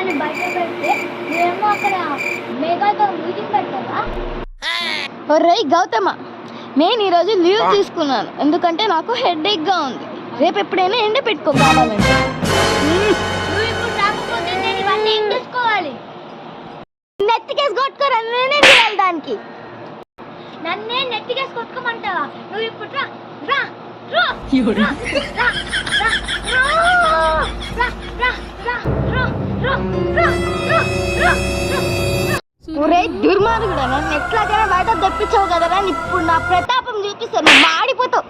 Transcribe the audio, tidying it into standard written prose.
అని బయట పెడితే నువ్వేమో అక్కడ మేఘాతో మీటింగ్ పెడతావా? ఒరేయ్ గౌతమ, నేను ఈరోజు లీవ్ తీసుకున్నాను ఎందుకంటే నాకు హెడేక్గా ఉంది. రేపు ఎప్పుడైనా ఎండ పెట్టుకో కావాలంటే. నువ్వు ఇప్పుడు రాకపోతే నేను ఇవన్నీ ఏం చేసుకోవాలి? నెత్తికేసి కొట్టుకోరా, నేనే చేయాలి దానికి. నన్నే నెత్తికేసి కొట్టుకోమంటావా? నువ్వు ఇప్పుడు రా రా రా రా రా రా రా రా రా. ఒరే దుర్మార్గుడా, నన్ను ఎట్లాగైనా బయట తెప్పించావు కదరా, ఇప్పుడు నా ప్రతాపం చూపిస్తాను, మాడిపోతావు.